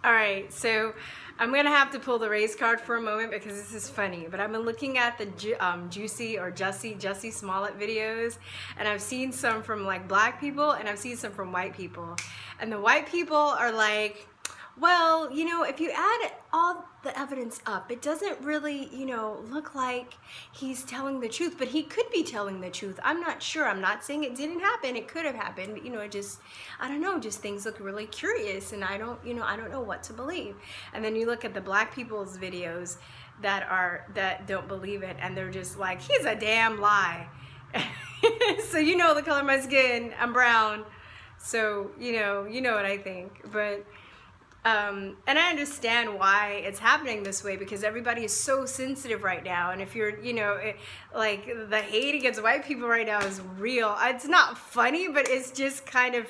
All right, so I'm gonna have to pull the race card for a moment because this is funny. But I've been looking at the Jussie Smollett videos, and I've seen some from like black people, and I've seen some from white people. And the white people are like, well, you know, if you add all the evidence up, it doesn't really, you know, look like he's telling the truth, but he could be telling the truth. I'm not sure. I'm not saying it didn't happen. It could have happened, but, you know, it just, I don't know, just things look really curious, and I don't know what to believe. And then you look at the black people's videos that don't believe it, and they're just like, he's a damn lie. So, you know, the color of my skin, I'm brown. So, you know what I think, but and I understand why it's happening this way, because everybody is so sensitive right now. And if you're, you know, like the hate against white people right now is real. It's not funny, but it's just kind of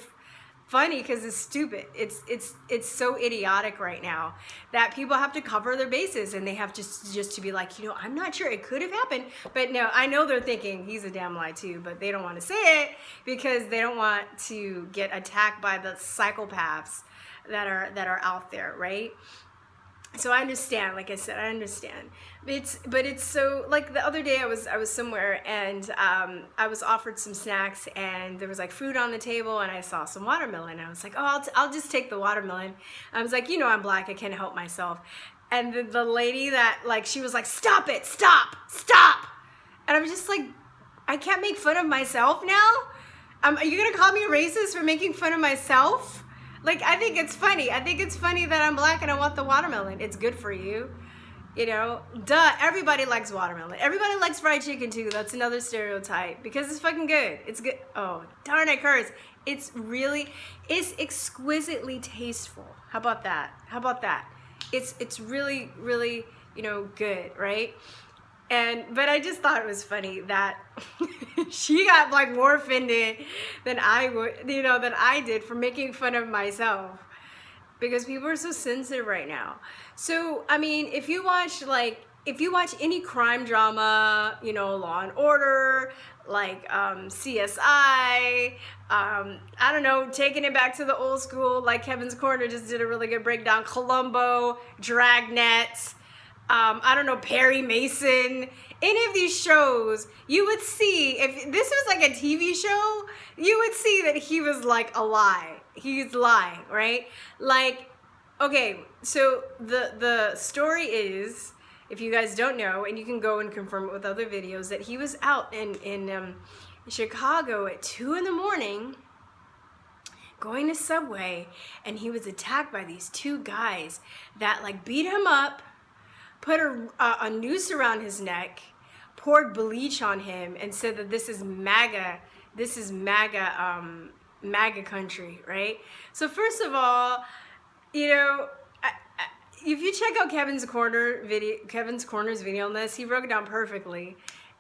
funny because it's stupid. It's so idiotic right now that people have to cover their bases, and they have just to be like, you know, I'm not sure, it could have happened, but no, I know they're thinking he's a damn lie too, but they don't want to say it because they don't want to get attacked by the psychopaths that are out there, right? So I understand, like I said, I understand. But it's so, like the other day I was somewhere, and I was offered some snacks, and there was like fruit on the table, and I saw some watermelon. I was like, oh, I'll just take the watermelon. I was like, you know, I'm black, I can't help myself. And the lady that, like, she was like, stop it, stop. And I was just like, I can't make fun of myself now? Are you gonna call me a racist for making fun of myself? Like, I think it's funny. I think it's funny that I'm black and I want the watermelon. It's good for you. You know, duh, everybody likes watermelon. Everybody likes fried chicken too. That's another stereotype because it's fucking good. It's good. Oh, darn, I curse. It's exquisitely tasteful. How about that? It's really, really, you know, good, right? But I just thought it was funny that she got like more offended than I did for making fun of myself, because people are so sensitive right now. So, I mean, if you watch any crime drama, you know, Law and Order, like CSI, I don't know, taking it back to the old school, like Kevin's Corner just did a really good breakdown, Columbo, Dragnet, I don't know, Perry Mason, any of these shows, you would see, if this was like a TV show, you would see that he was like a lie. He's lying, right? Like, okay, so the story is, if you guys don't know, and you can go and confirm it with other videos, that he was out in Chicago at 2 a.m, going to Subway, and he was attacked by these two guys that like beat him up, put a noose around his neck, poured bleach on him, and said that this is MAGA country, right? So first of all, you know, if you check out Kevin's Corner's video on this, he broke it down perfectly.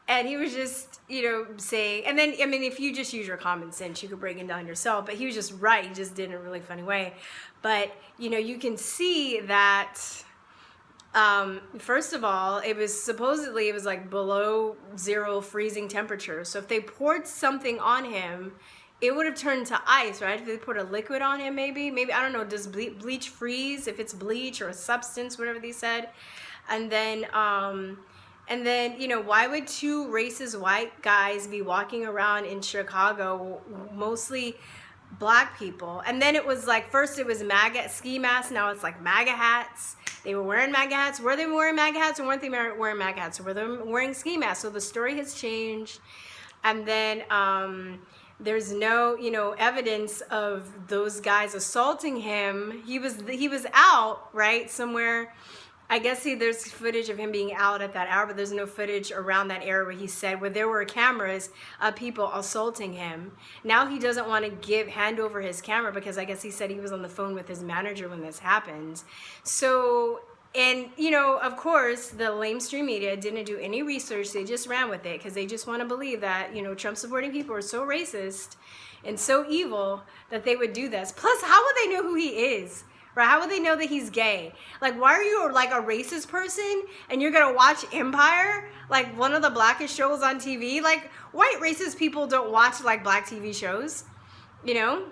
And he was just, you know, saying, and then, I mean, if you just use your common sense, you could break it down yourself, but he was just right. He just did it in a really funny way. But, you know, you can see that, first of all, it was like below zero freezing temperature. So if they poured something on him, it would have turned to ice, right? If they put a liquid on him, maybe, I don't know, does bleach freeze? If it's bleach or a substance, whatever they said. And then, you know, why would two racist white guys be walking around in Chicago, mostly black people? And then it was like, first it was MAGA ski masks, now it's like MAGA hats. They were wearing MAGA hats. Were they wearing MAGA hats, or weren't they wearing MAGA hats? Or were they wearing ski masks? So the story has changed. And then there's no, you know, evidence of those guys assaulting him. He was out, right, somewhere. I guess there's footage of him being out at that hour, but there's no footage around that area where he said where there were cameras of people assaulting him. Now he doesn't want to hand over his camera because I guess he said he was on the phone with his manager when this happened. So, and, you know, of course, the lamestream media didn't do any research. They just ran with it because they just want to believe that, you know, Trump-supporting people are so racist and so evil that they would do this. Plus, how would they know who he is? Right? How would they know that he's gay? Like, why are you like a racist person and you're gonna watch Empire, like one of the blackest shows on TV? Like, white racist people don't watch like black TV shows, you know?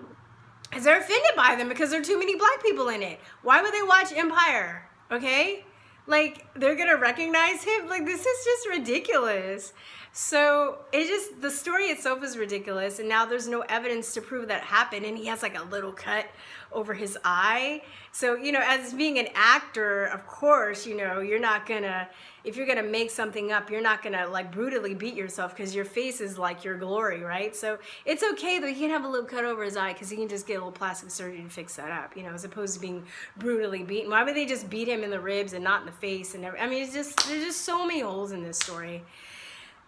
Because they're offended by them because there are too many black people in it. Why would they watch Empire? Okay? Like, they're gonna recognize him? Like, this is just ridiculous. So, the story itself is ridiculous, and now there's no evidence to prove that happened, and he has like a little cut over his eye. So, you know, as being an actor, of course, you know, you're not gonna, if you're gonna make something up, you're not gonna like brutally beat yourself because your face is like your glory, right? So it's okay though, he can have a little cut over his eye because he can just get a little plastic surgery to fix that up, you know, as opposed to being brutally beaten. Why would they just beat him in the ribs and not in the face and everything? I mean, there's just so many holes in this story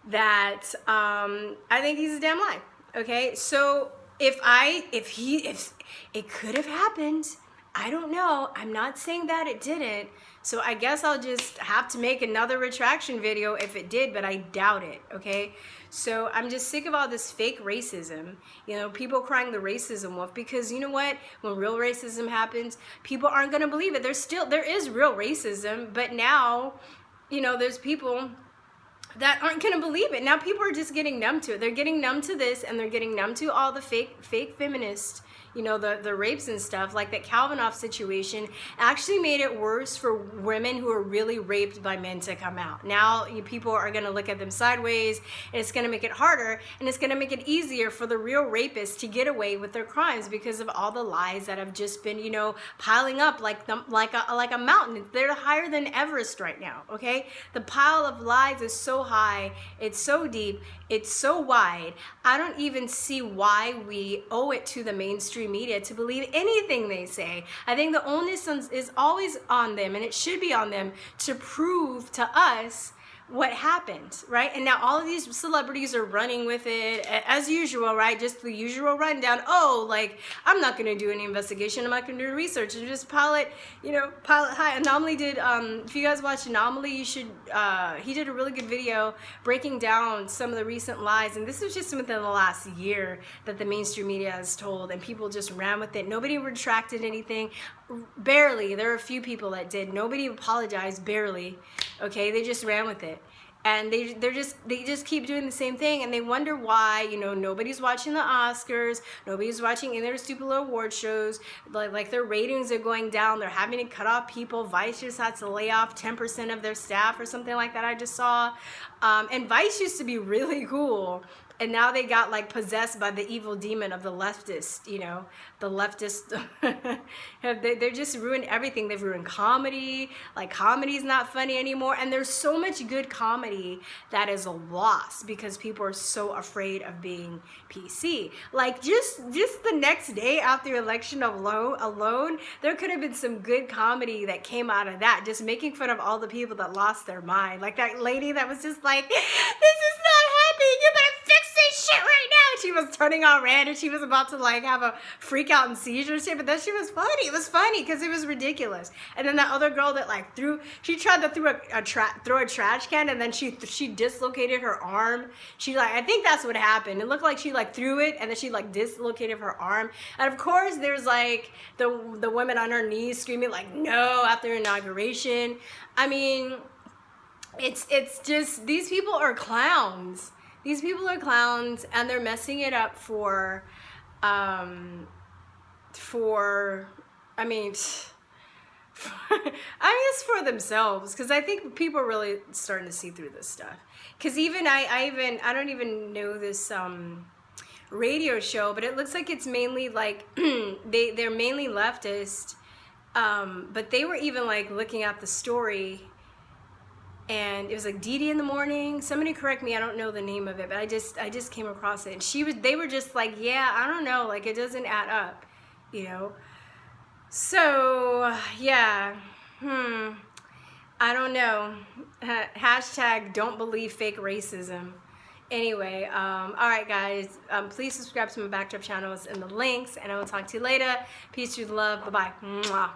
that I think he's a damn lie. Okay, so if it could have happened, I don't know. I'm not saying that it didn't. So I guess I'll just have to make another retraction video if it did, but I doubt it, okay? So I'm just sick of all this fake racism. You know, people crying the racism wolf because you know what? When real racism happens, people aren't gonna believe it. There is real racism, but now, you know, there's people that aren't gonna believe it. Now people are just getting numb to it. They're getting numb to this, and they're getting numb to all the fake feminists, you know, the rapes and stuff. Like that Kavanaugh situation actually made it worse for women who are really raped by men to come out. Now people are gonna look at them sideways, and it's gonna make it harder, and it's gonna make it easier for the real rapists to get away with their crimes because of all the lies that have just been, you know, piling up like a mountain. They're higher than Everest right now, okay? The pile of lies is so high, it's so deep, it's so wide. I don't even see why we owe it to the mainstream media to believe anything they say. I think the onus is always on them, and it should be on them to prove to us what happened, right? And now all of these celebrities are running with it as usual, right? Just the usual rundown. Oh, like, I'm not going to do any investigation. I'm not going to do research and just pile it high. Anomaly did, if you guys watch Anomaly, you should, he did a really good video breaking down some of the recent lies. And this was just within the last year that the mainstream media has told, and people just ran with it. Nobody retracted anything. Barely. There are a few people that did. Nobody apologized, barely. Okay, they just ran with it. And they just keep doing the same thing, and they wonder why, you know, nobody's watching the Oscars, nobody's watching any of their stupid little award shows, like their ratings are going down, they're having to cut off people. Vice just had to lay off 10% of their staff or something like that, I just saw. And Vice used to be really cool, and now they got like possessed by the evil demon of the leftist, you know, the leftist. They're just ruined everything. They've ruined comedy. Like, comedy's not funny anymore. And there's so much good comedy that is a loss because people are so afraid of being PC. Like, just the next day after the election alone, there could have been some good comedy that came out of that. Just making fun of all the people that lost their mind. Like that lady that was just like, this is not happening. You better fix this shit right now. She was turning all red, and she was about to like have a freak out and seizure shit, but that shit was funny. It was funny because it was ridiculous. And then that other girl that like she tried to throw a trash can, and then she dislocated her arm. She like, I think that's what happened. It looked like she like threw it, and then she like dislocated her arm. And of course there's like the women on her knees screaming like no after inauguration. I mean, it's just, these people are clowns. These people are clowns, and they're messing it up for I mean, it's for themselves, because I think people are really starting to see through this stuff. Because even I don't even know this radio show, but it looks like it's mainly like they're mainly leftist, but they were even like looking at the story. And it was like Dee in the morning. Somebody correct me, I don't know the name of it, but I just came across it. And they were just like, yeah, I don't know, like it doesn't add up, you know. So yeah, I don't know. Hashtag don't believe fake racism. Anyway, all right, guys, please subscribe to my Backdrop channels in the links, and I will talk to you later. Peace, truth, love. Bye bye.